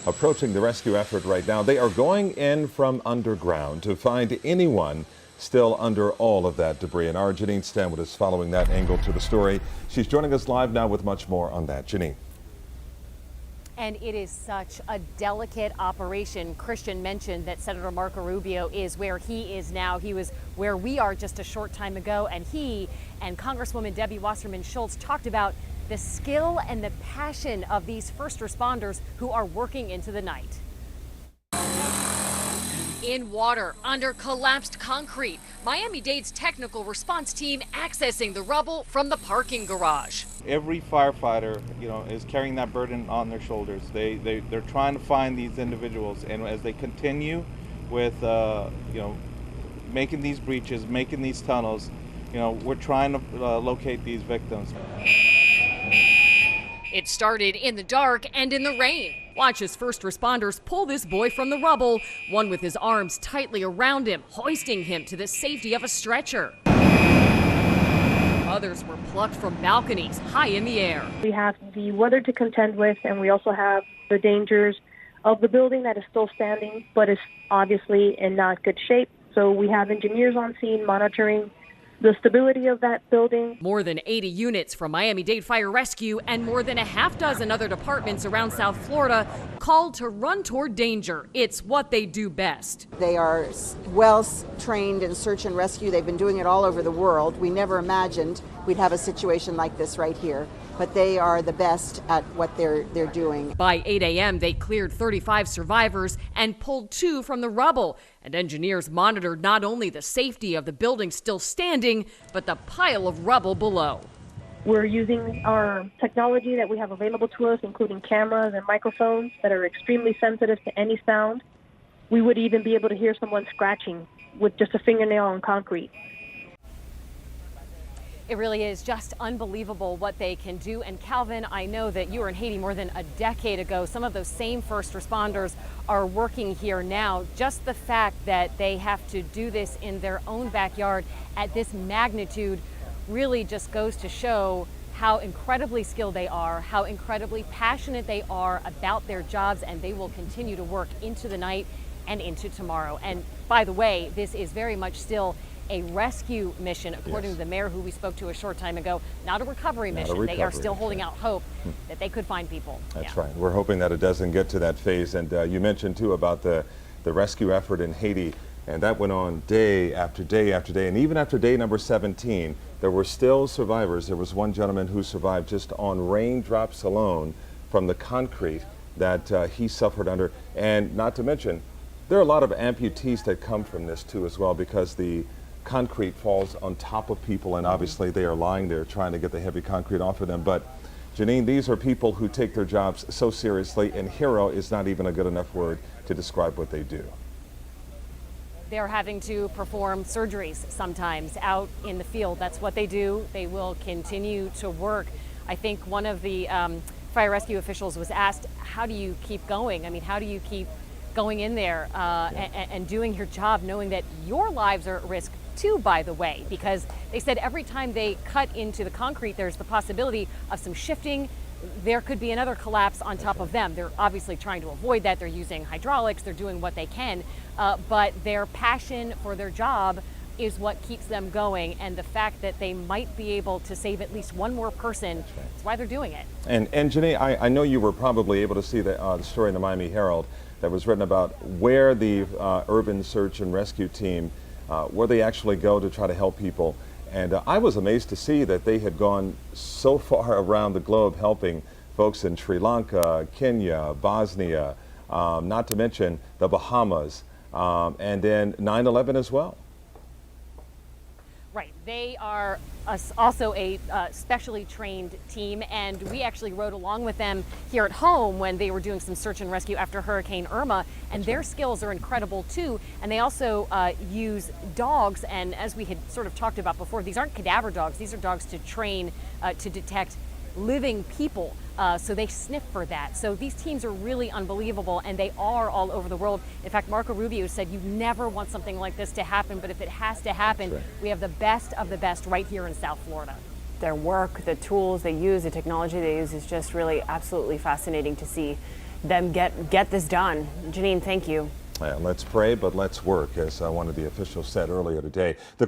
approaching the rescue effort right now. They are going in from underground to find anyone still under all of that debris. And our Janine Stanwood is following that angle to the story. She's joining us live now with much more on that. Janine. And it is such a delicate operation. Christian mentioned that Senator Marco Rubio is where he is now. He was where we are just a short time ago, and he and Congresswoman Debbie Wasserman Schultz talked about the skill and the passion of these first responders who are working into the night. In water, under collapsed concrete, Miami-Dade's technical response team accessing the rubble from the parking garage. Every firefighter, is carrying that burden on their shoulders. They're trying to find these individuals, and as they continue with, making these breaches, making these tunnels, we're trying to locate these victims. It started in the dark and in the rain. Watch as first responders pull this boy from the rubble, one with his arms tightly around him, hoisting him to the safety of a stretcher. Others were plucked from balconies high in the air. We have the weather to contend with, and we also have the dangers of the building that is still standing, but is obviously in not good shape. So we have engineers on scene monitoring the stability of that building. More than 80 units from Miami-Dade Fire Rescue and more than a half dozen other departments around South Florida called to run toward danger. It's what they do best. They are well trained in search and rescue. They've been doing it all over the world. We never imagined we'd have a situation like this right here, but they are the best at what they're doing. By 8 a.m., they cleared 35 survivors and pulled 2 from the rubble. And engineers monitored not only the safety of the building still standing, but the pile of rubble below. We're using our technology that we have available to us, including cameras and microphones that are extremely sensitive to any sound. We would even be able to hear someone scratching with just a fingernail on concrete. It really is just unbelievable what they can do. And Calvin, I know that you were in Haiti more than a decade ago. Some of those same first responders are working here now. Just the fact that they have to do this in their own backyard at this magnitude really just goes to show how incredibly skilled they are, how incredibly passionate they are about their jobs, and they will continue to work into the night and into tomorrow. And by the way, this is very much still a rescue mission, according to the mayor who we spoke to a short time ago, not a recovery mission. They are still holding out hope that they could find people. That's right. We're hoping that it doesn't get to that phase. And you mentioned too about the rescue effort in Haiti, and that went on day after day after day. And even after day number 17, there were still survivors. There was one gentleman who survived just on raindrops alone from the concrete that he suffered under. And not to mention, there are a lot of amputees that come from this too as well, because the concrete falls on top of people, and obviously they are lying there trying to get the heavy concrete off of them. But Janine, these are people who take their jobs so seriously, and hero is not even a good enough word to describe what they do. They're having to perform surgeries sometimes out in the field. That's what they do. They will continue to work. I think one of the fire rescue officials was asked, how do you keep going? I mean, how do you keep going in there and doing your job, knowing that your lives are at risk too, by the way, because they said every time they cut into the concrete, there's the possibility of some shifting. There could be another collapse on top of them. They're obviously trying to avoid that. They're using hydraulics. They're doing what they can, but their passion for their job is what keeps them going, and the fact that they might be able to save at least one more person is why they're doing it. And Janae, I know you were probably able to see the story in the Miami Herald that was written about where the urban search and rescue team, where they actually go to try to help people. And I was amazed to see that they had gone so far around the globe helping folks in Sri Lanka, Kenya, Bosnia, not to mention the Bahamas, and then 9/11 as well. Right. They are also a specially trained team, and we actually rode along with them here at home when they were doing some search and rescue after Hurricane Irma, and their skills are incredible too. And they also use dogs, and as we had sort of talked about before, these aren't cadaver dogs. These are dogs to train to detect living people, so they sniff for that. So these teams are really unbelievable, and they are all over the world. In fact, Marco Rubio said you never want something like this to happen, but if it has to happen, we have the best of the best right here in South Florida. Their work, the tools they use, the technology they use is just really absolutely fascinating to see. them get this done. Janine, thank you. Let's pray, but let's work, as one of the officials said earlier today. The